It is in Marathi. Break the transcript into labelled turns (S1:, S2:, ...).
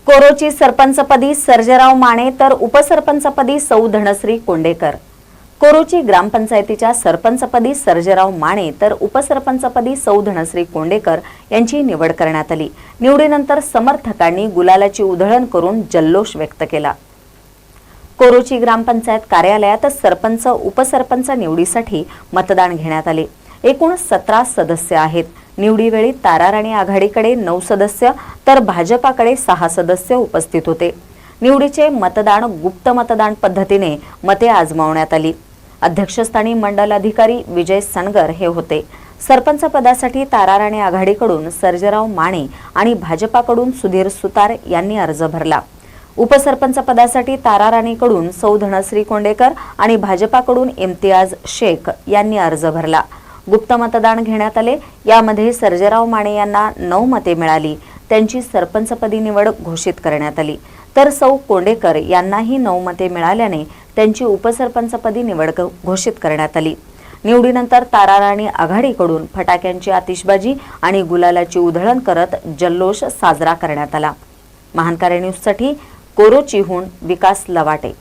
S1: कोरोची सरपंचपदी सर्जेराव माने तर उपसरपंचपदी सौ धनश्री कोंडेकर। कोरोची ग्रामपंचायतीच्या सरपंचपदी सर्जेराव माने तर उपसरपंचपदी सौ धनश्री कोंडेकर यांची निवड करण्यात आली। निवडीनंतर समर्थकांनी गुलालाची उधळण करून जल्लोष व्यक्त केला। कोरोची ग्रामपंचायत कार्यालयात सरपंच उपसरपंच निवडीसाठी मतदान घेण्यात आले। एकूण 17 सदस्य आहेत। निवडीवेळी ताराराणी आघाडीकडे 9 सदस्य तर भाजपाकडे 6 सदस्य उपस्थित होते। निवडीचे मतदान गुप्त मतदान पद्धतीने मते आजमावण्यात आली। अध्यक्षस्थानी मंडल अधिकारी विजय सनगर हे होते। सरपंच पदासाठी ताराराणी आघाडीकडून सर्जेराव माने आणि भाजपाकडून सुधीर सुतार यांनी अर्ज भरला। उपसरपंच पदासाठी ताराराणीकडून सौ धनश्री कोंडेकर आणि भाजपाकडून इम्तियाज शेख यांनी अर्ज भरला। गुप्त मतदान घेण्यात आले। यामध्ये सर्जेराव माने यांना 9 मते मिळाली। त्यांची सरपंचपदी निवड घोषित करण्यात आली, तर सौ कोंडेकर यांनाही 9 मते मिळाल्याने त्यांची उपसरपंचपदी निवड घोषित करण्यात आली। निवडीनंतर ताराराणी आघाडीकडून फटाक्यांची आतिषबाजी आणि गुलालाची उधळण करत जल्लोष साजरा करण्यात आला। महानकारी न्यूजसाठी कोरोचीहून विकास लवाटे।